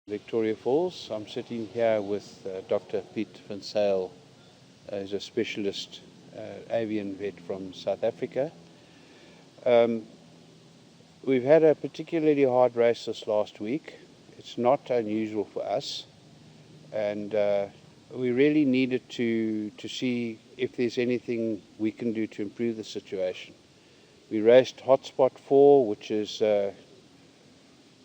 Victoria Falls. I'm sitting here with Dr. Piet van Zyl, who's a specialist avian vet from South Africa. We've had a particularly hard race this last week. It's not unusual for us, and we really needed to see if there's anything we can do to improve the situation. We raced Hotspot 4, which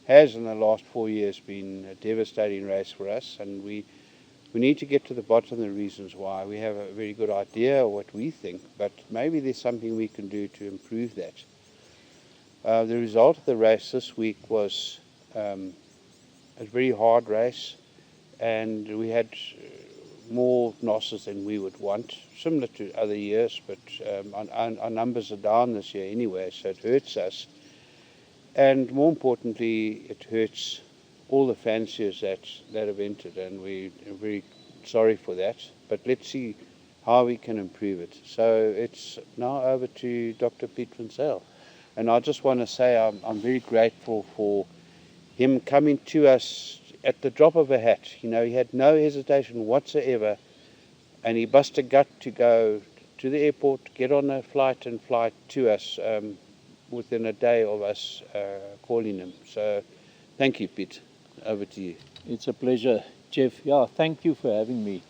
has in the last 4 years been a devastating race for us, and we need to get to the bottom of the reasons why. We have a very good idea of what we think, but maybe there's something we can do to improve that. The result of the race this week was a very hard race, and we had more losses than we would want, similar to other years, but our numbers are down this year anyway, so it hurts us. And more importantly, it hurts all the fanciers that have entered, and we're very sorry for that. But let's see how we can improve it. So it's now over to Dr. Piet van Zyl. And I just want to say I'm very grateful for him coming to us at the drop of a hat. You know, he had no hesitation whatsoever, and he busted a gut to go to the airport, get on a flight and fly to us within a day of us calling him. So thank you, Piet. Over to you. It's a pleasure, Geoff. Yeah, thank you for having me.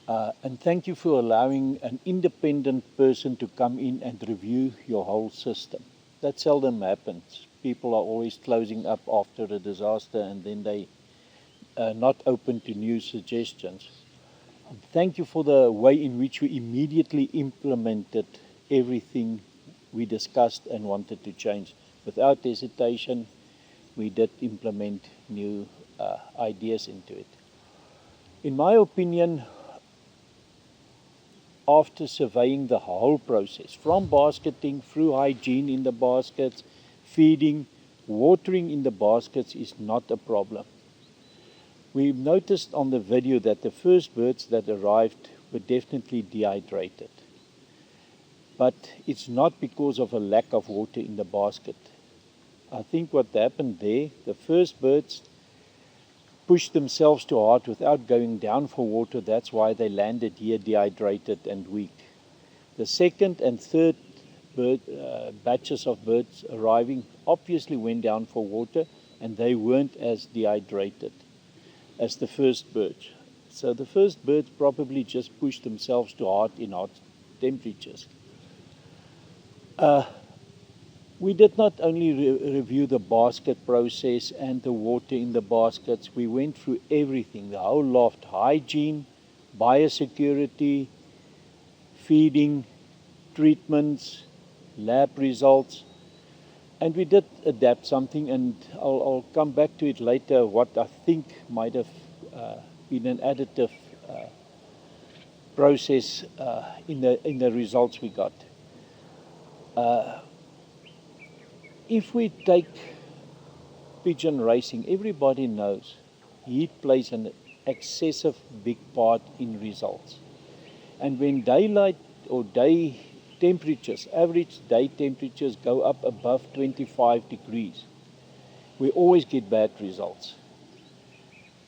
And thank you for allowing an independent person to come in and review your whole system. That seldom happens. People are always closing up after a disaster, and then they are not open to new suggestions. Thank you for the way in which we immediately implemented everything we discussed and wanted to change. Without hesitation, we did implement new ideas into it. In my opinion, after surveying the whole process, from basketing through hygiene in the baskets, feeding, watering in the baskets is not a problem. We noticed on the video that the first birds that arrived were definitely dehydrated. But it's not because of a lack of water in the basket. I think what happened there, the first birds pushed themselves too hard without going down for water. That's why they landed here dehydrated and weak. The second and third batches of birds arriving obviously went down for water, and they weren't as dehydrated as the first birds. So the first birds probably just pushed themselves too hard in hot temperatures. We did not only review the basket process and the water in the baskets, we went through everything, the whole loft: hygiene, biosecurity, feeding, treatments, lab results. And we did adapt something, and I'll come back to it later, what I think might have been an additive process in the results we got. If we take pigeon racing, everybody knows heat plays an excessive big part in results. And when daylight or day temperatures, average day temperatures go up above 25 degrees, we always get bad results.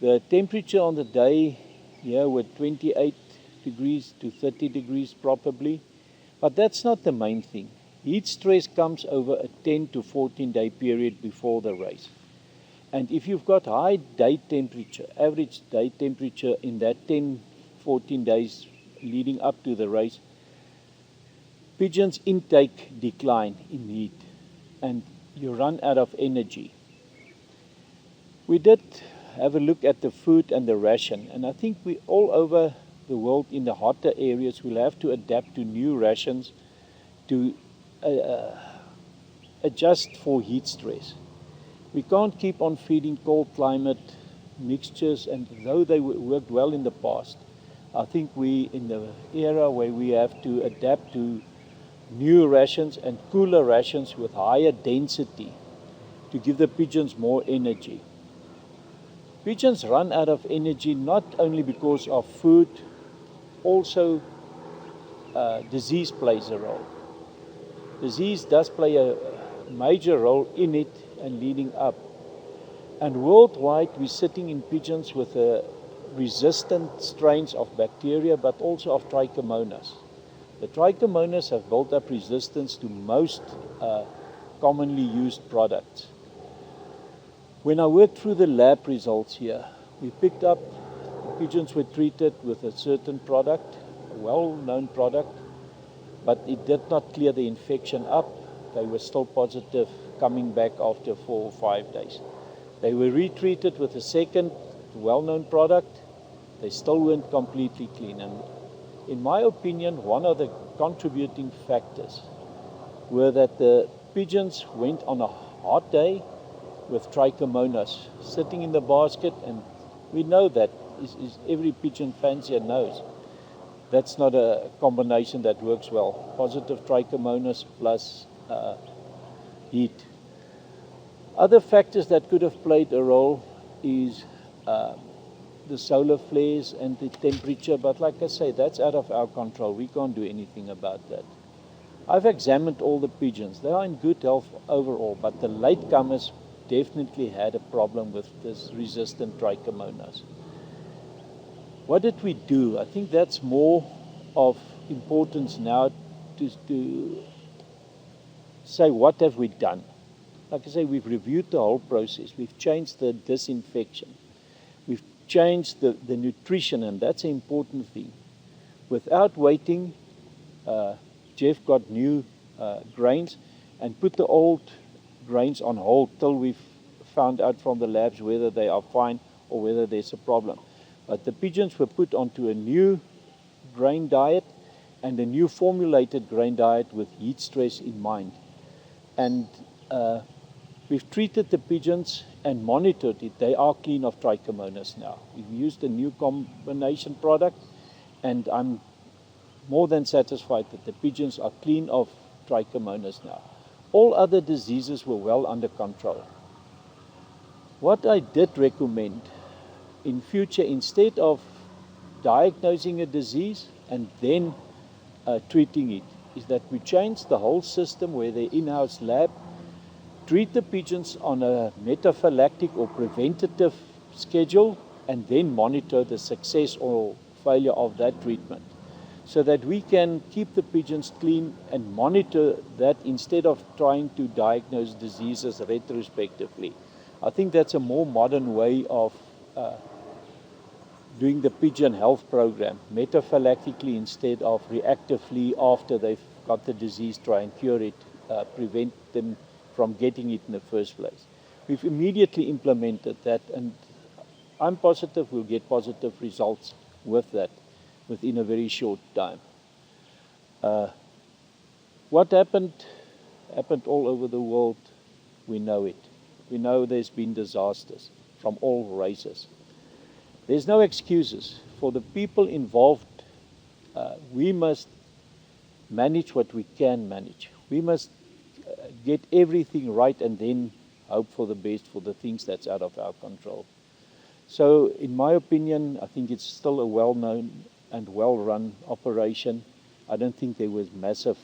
The temperature on the day here were 28 degrees to 30 degrees probably, but that's not the main thing. Heat stress comes over a 10 to 14 day period before the race. And if you've got high day temperature, average day temperature in that 10, 14 days leading up to the race, pigeons' intake decline in heat, and you run out of energy. We did have a look at the food and the ration, and I think we all over the world in the hotter areas will have to adapt to new rations to adjust for heat stress. We can't keep on feeding cold climate mixtures, and though they worked well in the past, I think we in the era where we have to adapt to new rations and cooler rations with higher density to give the pigeons more energy. Pigeons run out of energy not only because of food, also disease plays a role. Disease does play a major role in it and leading up. And worldwide, we're sitting in pigeons with resistant strains of bacteria, but also of trichomonas. The trichomonas have built up resistance to most commonly used products. When I worked through the lab results here, we picked up the pigeons were treated with a certain product, a well-known product, but it did not clear the infection up. They were still positive coming back after 4 or 5 days. They were retreated with a second well-known product. They still weren't completely clean. And in my opinion, one of the contributing factors were that the pigeons went on a hot day with trichomonas sitting in the basket, and we know that is every pigeon fancier knows that's not a combination that works well. Positive trichomonas plus heat. Other factors that could have played a role is the solar flares and the temperature, but like I say, that's out of our control. We can't do anything about that. I've examined all the pigeons. They are in good health overall, but the latecomers definitely had a problem with this resistant trichomonas. What did we do? I think that's more of importance now to say, what have we done? Like I say, we've reviewed the whole process. We've changed the disinfection. We've changed the nutrition, and that's an important thing. Without waiting, Geoff got new grains and put the old grains on hold till we've found out from the labs whether they are fine or whether there's a problem. But the pigeons were put onto a new grain diet and a new formulated grain diet with heat stress in mind. And we've treated the pigeons and monitored it. They are clean of trichomonas now. We've used a new combination product, and I'm more than satisfied that the pigeons are clean of trichomonas now. All other diseases were well under control. What I did recommend in future, instead of diagnosing a disease and then treating it, is that we change the whole system where the in-house lab treat the pigeons on a metaphylactic or preventative schedule and then monitor the success or failure of that treatment, so that we can keep the pigeons clean and monitor that instead of trying to diagnose diseases retrospectively. I think that's a more modern way of doing the pigeon health program, metaphylactically instead of reactively after they've got the disease, try and cure it, prevent them from getting it in the first place. We've immediately implemented that, and I'm positive we'll get positive results with that within a very short time. What happened all over the world. We know it. We know there's been disasters from all races. There's no excuses. For the people involved, we must manage what we can manage. We must get everything right and then hope for the best for the things that's out of our control. So in my opinion, I think it's still a well-known and well-run operation. I don't think there was massive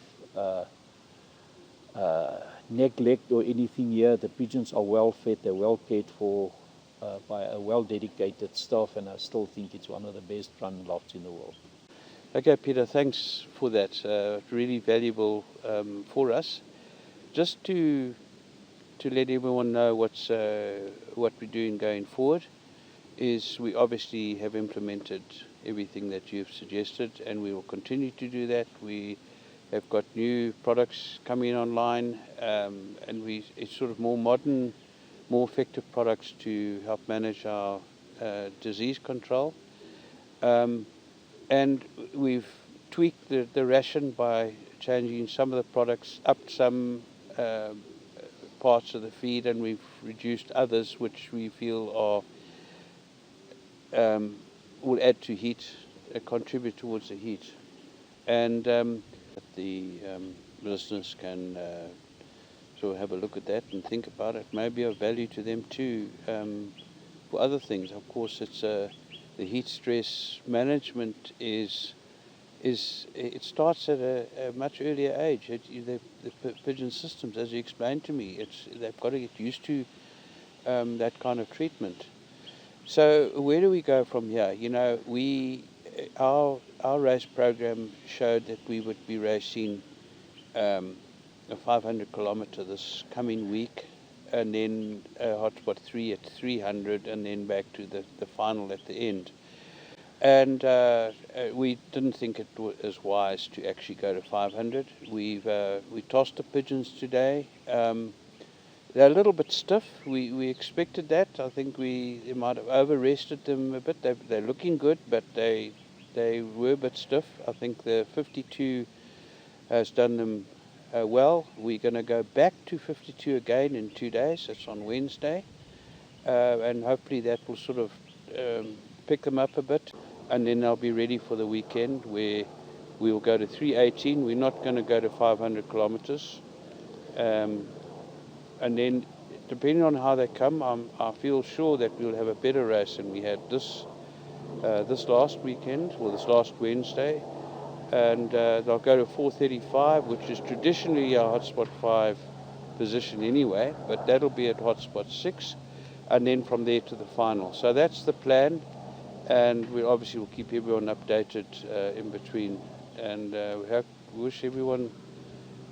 neglect or anything here. The pigeons are well fed, they're well cared for by a well-dedicated staff, and I still think it's one of the best run lofts in the world. Okay, Peter, thanks for that. Really valuable for us. Just to let everyone know what we're doing going forward is we obviously have implemented everything that you've suggested, and we will continue to do that. We have got new products coming online, and it's sort of more modern, more effective products to help manage our disease control. And we've tweaked the ration by changing some of the products, upped some parts of the feed, and we've reduced others which we feel are will add to heat, contribute towards the heat. And the listeners can sort of have a look at that and think about it. Maybe of value to them too for other things. Of course, it's the heat stress management it starts at a much earlier age. The pigeon systems, as you explained to me, they've got to get used to that kind of treatment. So where do we go from here? You know, our race program showed that we would be racing a 500 kilometer this coming week, and then hotspot 3 at 300, and then back to the final at the end. And we didn't think it was wise to actually go to 500. We tossed the pigeons today. They're a little bit stiff. We expected that. I think we might have over-rested them a bit. They're looking good, but they were a bit stiff. I think the 52 has done them well. We're going to go back to 52 again in 2 days. It's on Wednesday. And hopefully that will sort of pick them up a bit. And then they'll be ready for the weekend where we will go to 318. We're not going to go to 500 kilometers. And then, depending on how they come, I feel sure that we'll have a better race than we had this last weekend, or this last Wednesday. And they'll go to 435, which is traditionally our hotspot 5 position anyway, but that'll be at hotspot 6, and then from there to the final. So that's the plan, and we obviously will keep everyone updated in between, and we wish everyone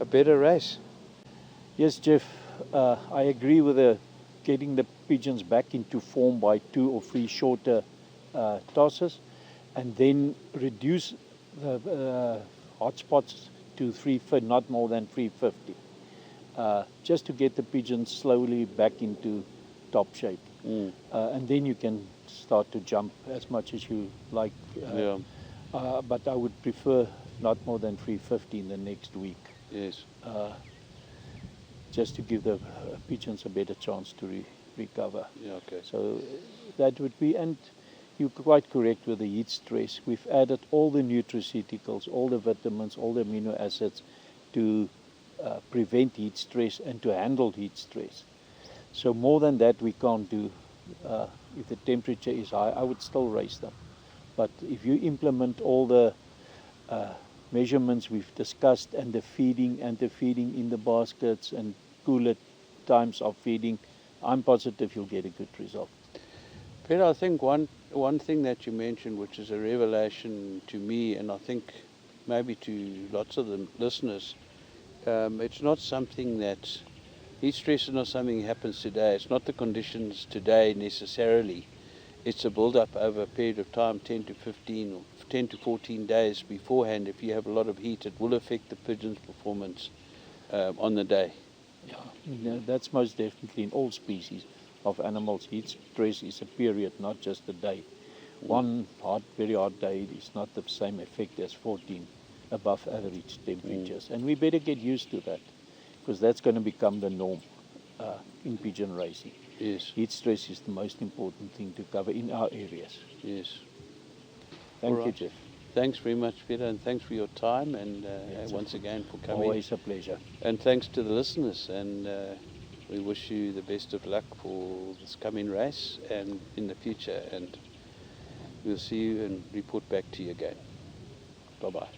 a better race. Yes, Geoff, I agree with getting the pigeons back into form by 2 or 3 shorter tosses, and then reduce the hotspots to not more than 350, just to get the pigeons slowly back into top shape. And then you can start to jump as much as you like. But I would prefer not more than 350 in the next week. Yes. Just to give the pigeons a better chance to recover. Yeah, okay. So that would be, and you're quite correct with the heat stress. We've added all the nutraceuticals, all the vitamins, all the amino acids to prevent heat stress and to handle heat stress. So more than that we can't do. If the temperature is high, I would still raise them. But if you implement all the measurements we've discussed, and the feeding in the baskets and cooler times of feeding, I'm positive you'll get a good result. Peter, I think one thing that you mentioned, which is a revelation to me, and I think maybe to lots of the listeners, it's not something that, heat stress is not something that happens today. It's not the conditions today necessarily. It's a build-up over a period of time, 10 to 14 days beforehand. If you have a lot of heat, it will affect the pigeon's performance on the day. Yeah, that's most definitely in all species of animals. Heat stress is a period, not just a day. One very hot day is not the same effect as 14 above average temperatures. And we better get used to that, because that's going to become the norm in pigeon racing. Yes. Heat stress is the most important thing to cover in our areas. Yes. Thank you, Geoff. Thanks very much, Peter, and thanks for your time, and once again for coming. Always a pleasure. And thanks to the listeners, and we wish you the best of luck for this coming race and in the future, and we'll see you and report back to you again. Bye-bye.